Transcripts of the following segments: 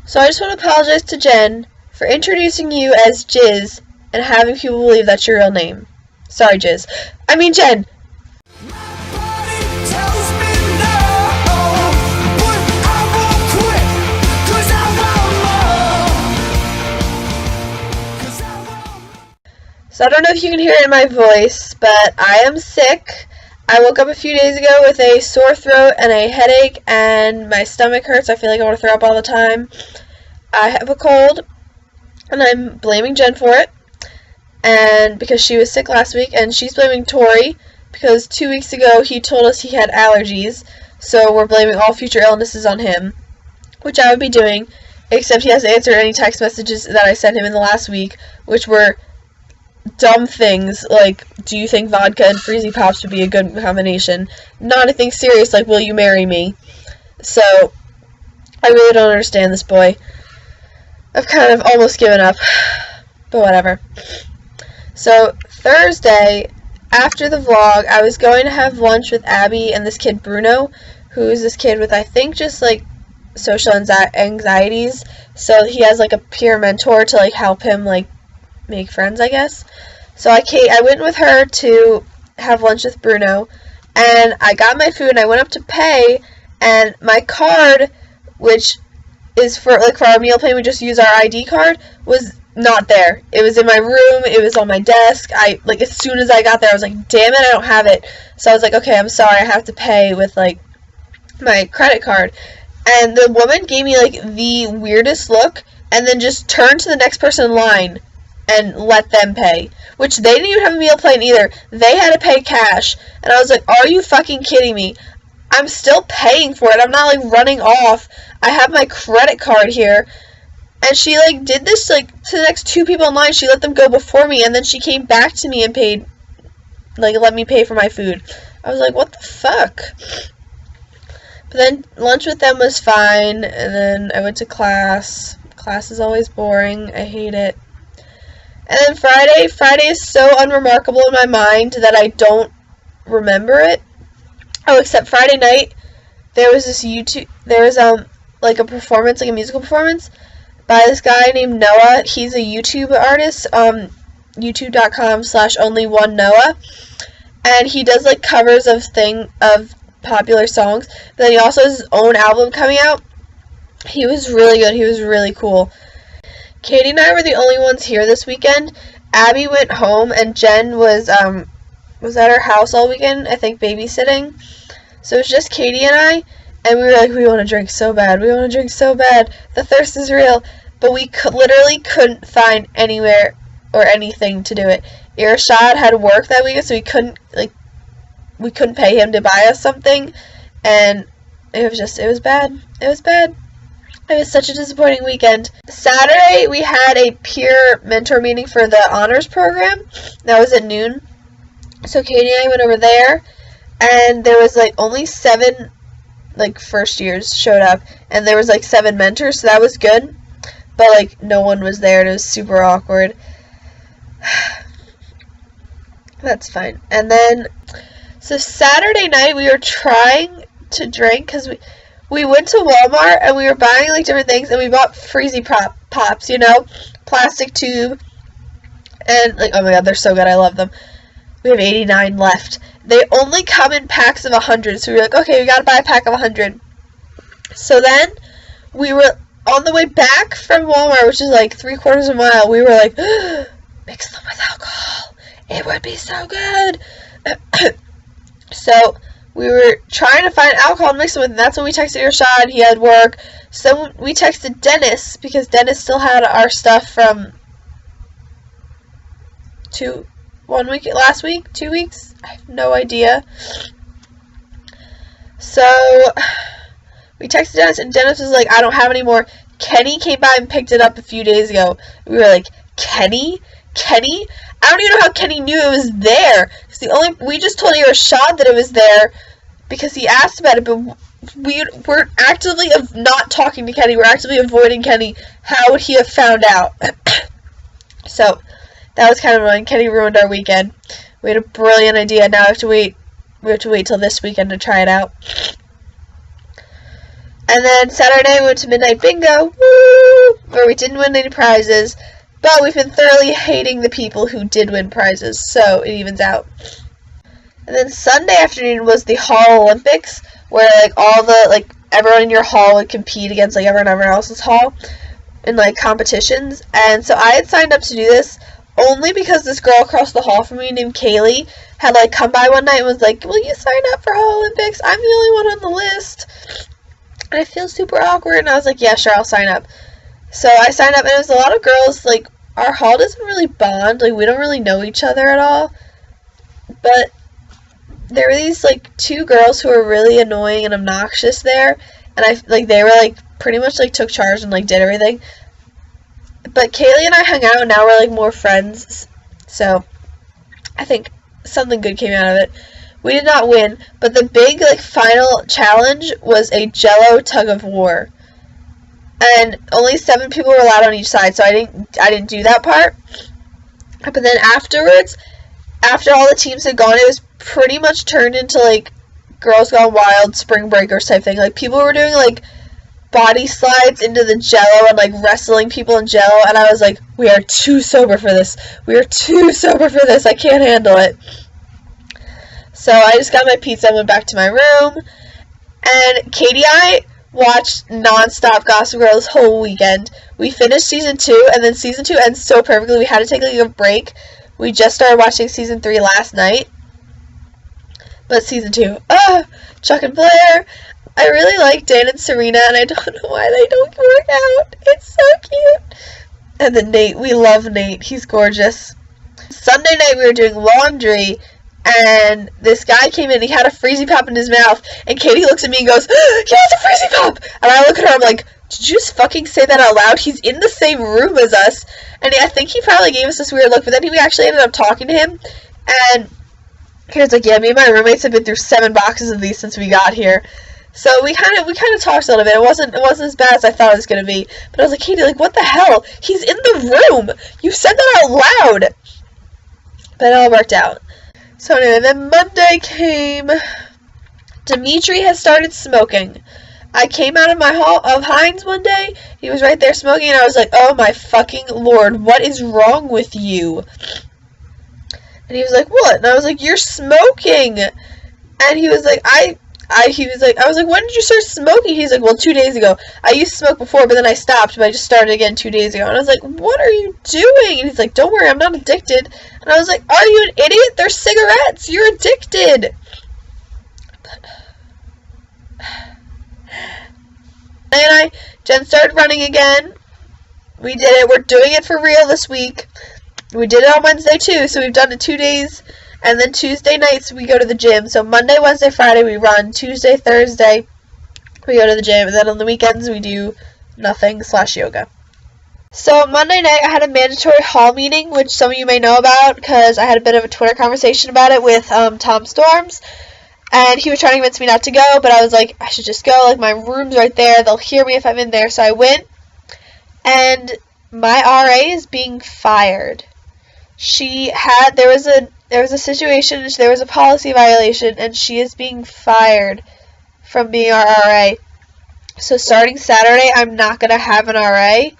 So I just want to apologize to Jen for introducing you as Jizz and having people believe that's your real name. Sorry, Jizz. I mean, Jen. So I don't know if you can hear it in my voice, but I am sick. I woke up a few days ago with a sore throat and a headache, and my stomach hurts. I feel like I want to throw up all the time. I have a cold, and I'm blaming Jen for it, and because she was sick last week, and she's blaming Tori because 2 weeks ago he told us he had allergies, so we're blaming all future illnesses on him, which I would be doing, except he hasn't answered any text messages that I sent him in the last week, which were dumb things like, do you think vodka and Freezy Pops would be a good combination? Not anything serious like, will you marry me? So, I really don't understand this boy. I've kind of almost given up, but whatever. So, Thursday, after the vlog, I was going to have lunch with Abby and this kid Bruno, who's this kid with, I think, just, like, social anxieties, so he has, like, a peer mentor to, like, help him, like, make friends, I guess. So I went with her to have lunch with Bruno, and I got my food, and I went up to pay, and my card, which is for our meal plan, we just use our ID card, was not there. It was in my room, it was on my desk. As soon as I got there, I was like, damn it, I don't have it. So I was like, okay, I'm sorry, I have to pay with, like, my credit card. And the woman gave me, like, the weirdest look, and then just turned to the next person in line and let them pay, which they didn't even have a meal plan either. They had to pay cash, and I was like, are you fucking kidding me? I'm still paying for it. I'm not, like, running off. I have my credit card here, and she, like, did this, like, to the next two people in line. She let them go before me, and then she came back to me and paid, like, let me pay for my food. I was like, what the fuck? But then lunch with them was fine, and then I went to class. Class is always boring. I hate it. And then Friday is so unremarkable in my mind that I don't remember it. Oh, except Friday night, there was like a performance, like a musical performance, by this guy named Noah. He's a YouTube artist, youtube.com/onlyoneNoah, and he does, like, covers of popular songs, but then he also has his own album coming out. He was really good, he was really cool. Katie and I were the only ones here this weekend. Abby went home, and Jen was at her house all weekend, I think, babysitting. So it was just Katie and I, and we were like, we want to drink so bad. We want to drink so bad. The thirst is real. But we literally couldn't find anywhere or anything to do it. Irshad had work that weekend, so we couldn't pay him to buy us something, and it was bad. It was bad. It was such a disappointing weekend. Saturday, we had a peer mentor meeting for the honors program. That was at noon. So Katie and I went over there, and there was, like, only 7, like, first years showed up, and there was, like, 7 mentors, so that was good. But, like, no one was there, and it was super awkward. That's fine. And then, so Saturday night, we were trying to drink, because we went to Walmart, and we were buying, like, different things, and we bought Freezy Pops, you know, plastic tube, and, like, oh my god, they're so good, I love them. We have 89 left. They only come in packs of 100, so we were like, okay, we gotta buy a pack of 100. So then, we were on the way back from Walmart, which is, like, 3/4 of a mile, we were like, mix them with alcohol, it would be so good. So, we were trying to find alcohol to mix them with, and that's when we texted Irshad. He had work. So we texted Dennis, because Dennis still had our stuff from 2 weeks? I have no idea. So we texted Dennis, and Dennis was like, I don't have any more. Kenny came by and picked it up a few days ago. We were like, Kenny? I don't even know how Kenny knew it was there. We just told Irshad that it was there because he asked about it, but we're actively not talking to Kenny. We're actively avoiding Kenny. How would he have found out? So that was kind of annoying. Kenny ruined our weekend. We had a brilliant idea. Now we have to wait till this weekend to try it out. And then Saturday we went to Midnight Bingo, woo, where we didn't win any prizes, but we've been thoroughly hating the people who did win prizes, so it evens out. And then Sunday afternoon was the Hall Olympics, where like all the everyone in your hall would compete against like everyone else's hall in like competitions. And so I had signed up to do this only because this girl across the hall from me named Kaylee had like come by one night and was like, "Will you sign up for Hall Olympics? I'm the only one on the list." And I feel super awkward, and I was like, "Yeah, sure, I'll sign up." So I signed up, and it was a lot of girls. Like, our hall doesn't really bond. Like, we don't really know each other at all. But there were these, like, two girls who were really annoying and obnoxious there. And, they were, like, pretty much, like, took charge and, like, did everything. But Kaylee and I hung out, and now we're, like, more friends. So I think something good came out of it. We did not win, but the big, like, final challenge was a Jell-O tug of war. And only 7 people were allowed on each side, so I didn't do that part. But then afterwards, after all the teams had gone, it was pretty much turned into, like, Girls Gone Wild, Spring Breakers type thing. Like, people were doing, like, body slides into the Jell-O and, like, wrestling people in Jell-O, and I was like, we are too sober for this. We are too sober for this. I can't handle it. So I just got my pizza and went back to my room, and Katie and I watched non-stop Gossip Girl this whole weekend. We finished season 2, and then season 2 ends so perfectly. We had to take like a break. We just started watching season 3 last night. But season 2, Chuck and Blair. I really like Dan and Serena, and I don't know why they don't work out. It's so cute. And then Nate, we love Nate. He's gorgeous. Sunday night we were doing laundry, and this guy came in, he had a Freezy Pop in his mouth, and Katie looks at me and goes, "He has a Freezy Pop!" And I look at her, I'm like, did you just fucking say that out loud? He's in the same room as us. And I think he probably gave us this weird look, but then we actually ended up talking to him, and he was like, "Yeah, me and my roommates have been through 7 boxes of these since we got here." So we kind of talked a little bit. It wasn't as bad as I thought it was gonna be. But I was like, Katie, like, what the hell? He's in the room! You said that out loud! But it all worked out. So anyway, then Monday came. Dimitri has started smoking. I came out of my hall of Heinz one day. He was right there smoking, and I was like, "Oh my fucking lord, what is wrong with you?" And he was like, "What?" And I was like, "You're smoking." And he was like, I was like, "When did you start smoking?" He's like, "Well, 2 days ago. I used to smoke before, but then I stopped, but I just started again 2 days ago." And I was like, "What are you doing?" And he's like, "Don't worry, I'm not addicted." And I was like, "Are you an idiot? They're cigarettes. You're addicted." And Jen started running again. We did it. We're doing it for real this week. We did it on Wednesday too, so we've done it 2 days. And then Tuesday nights we go to the gym. So Monday, Wednesday, Friday we run. Tuesday, Thursday we go to the gym. And then on the weekends we do nothing/yoga. So Monday night I had a mandatory hall meeting, which some of you may know about because I had a bit of a Twitter conversation about it with Tom Storms. And he was trying to convince me not to go, but I was like, I should just go. Like, my room's right there. They'll hear me if I'm in there. So I went. And my RA is being fired. There was a situation, there was a policy violation, and she is being fired from being our RA. So starting Saturday, I'm not going to have an RA.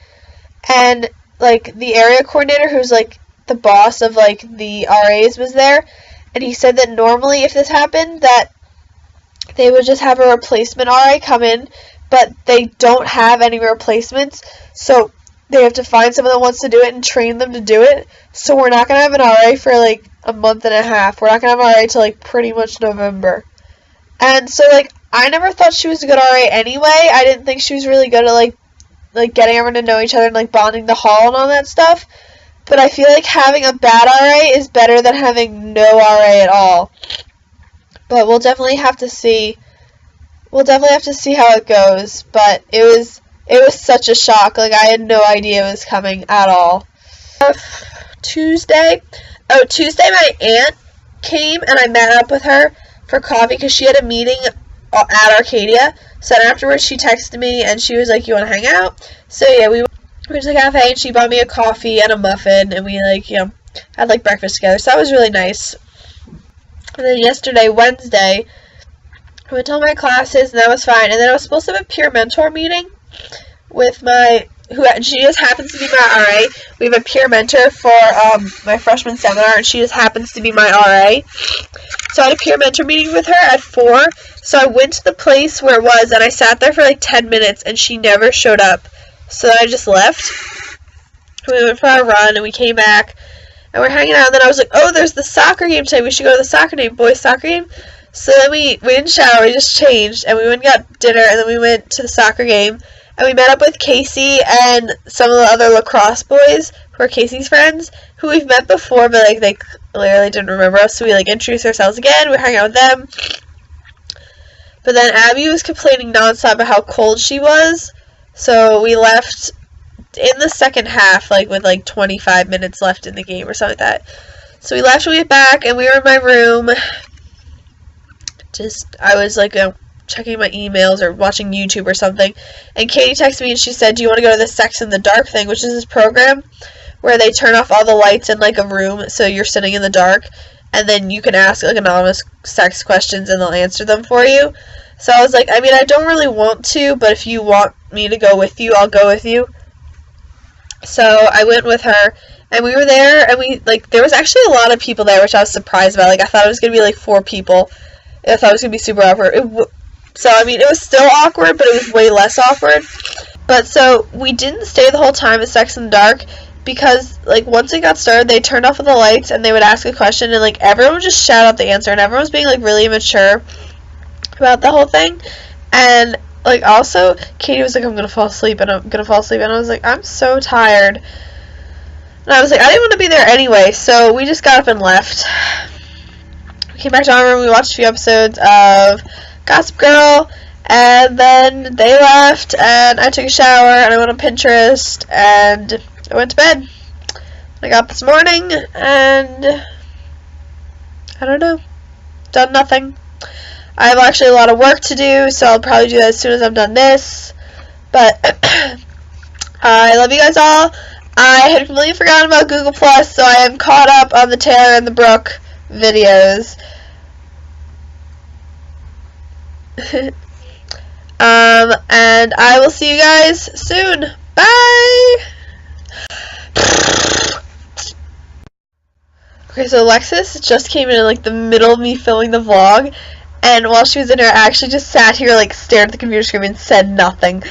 And, like, the area coordinator, who's, like, the boss of, like, the RAs was there. And he said that normally if this happened, that they would just have a replacement RA come in, but they don't have any replacements. So they have to find someone that wants to do it and train them to do it. So we're not going to have an RA for, like, a month and a half. We're not going to have an RA till, like, pretty much November. And so, like, I never thought she was a good RA anyway. I didn't think she was really good at, like getting everyone to know each other and, like, bonding the hall and all that stuff. But I feel like having a bad RA is better than having no RA at all. But we'll definitely have to see. We'll definitely have to see how it goes. But it was such a shock. Like, I had no idea it was coming at all. Tuesday my aunt came and I met up with her for coffee because she had a meeting at Arcadia. So then afterwards she texted me and she was like, "You want to hang out?" So yeah, we went to the cafe and she bought me a coffee and a muffin and we, like, you know, had, like, breakfast together. So that was really nice. And then yesterday, Wednesday, I went to all my classes, and that was fine. And then I was supposed to have a peer mentor meeting with she just happens to be my RA. We have a peer mentor for my freshman seminar, and she just happens to be my RA. So I had a peer mentor meeting with her at 4. So I went to the place where it was, and I sat there for like 10 minutes, and she never showed up. So I just left. We went for our run, and we came back, and we're hanging out. And then I was like, oh, there's the soccer game today. We should go to the soccer game, boys' soccer game. So then we didn't shower, we just changed, and we went and got dinner, and then we went to the soccer game, and we met up with Casey and some of the other lacrosse boys, who are Casey's friends, who we've met before, but, like, they clearly didn't remember us, so we, like, introduced ourselves again, we were hanging out with them. But then Abby was complaining nonstop about how cold she was, so we left in the second half, like, with, like, 25 minutes left in the game or something like that. So we left, we went back, and we were in my room. I was like checking my emails or watching YouTube or something, and Katie texted me and she said, do you want to go to the Sex in the Dark thing, which is this program where they turn off all the lights in like a room so you're sitting in the dark, and then you can ask like anonymous sex questions and they'll answer them for you. So I was like, I mean, I don't really want to, but if you want me to go with you, I'll go with you. So I went with her, and we were there, and there was actually a lot of people there, which I was surprised about. Like, I thought it was going to be like 4 people. I thought it was going to be super awkward. So, I mean, it was still awkward, but it was way less awkward. But, so, we didn't stay the whole time at Sex in the Dark, because, like, once it got started, they turned off all the lights, and they would ask a question, and, like, everyone would just shout out the answer, and everyone was being, like, really immature about the whole thing. And, like, also, Katie was like, I'm going to fall asleep, and I'm going to fall asleep, and I was like, I'm so tired. And I was like, I didn't want to be there anyway, so we just got up and left. Came back to our room, we watched a few episodes of Gossip Girl, and then they left, and I took a shower, and I went on Pinterest, and I went to bed. I got up this morning, and I don't know, done nothing. I have actually a lot of work to do, so I'll probably do that as soon as I'm done this, but I love you guys all. I had completely forgotten about Google+, so I am caught up on the Taylor and the Brooke videos. And I will see you guys soon. Bye! Okay, so Alexis just came in like the middle of me filming the vlog, and while she was in there, I actually just sat here, like, stared at the computer screen and said nothing.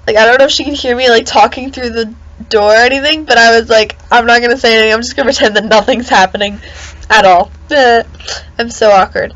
Like, I don't know if she can hear me, like, talking through the door or anything, but I was like, I'm not gonna say anything, I'm just gonna pretend that nothing's happening at all. I'm so awkward.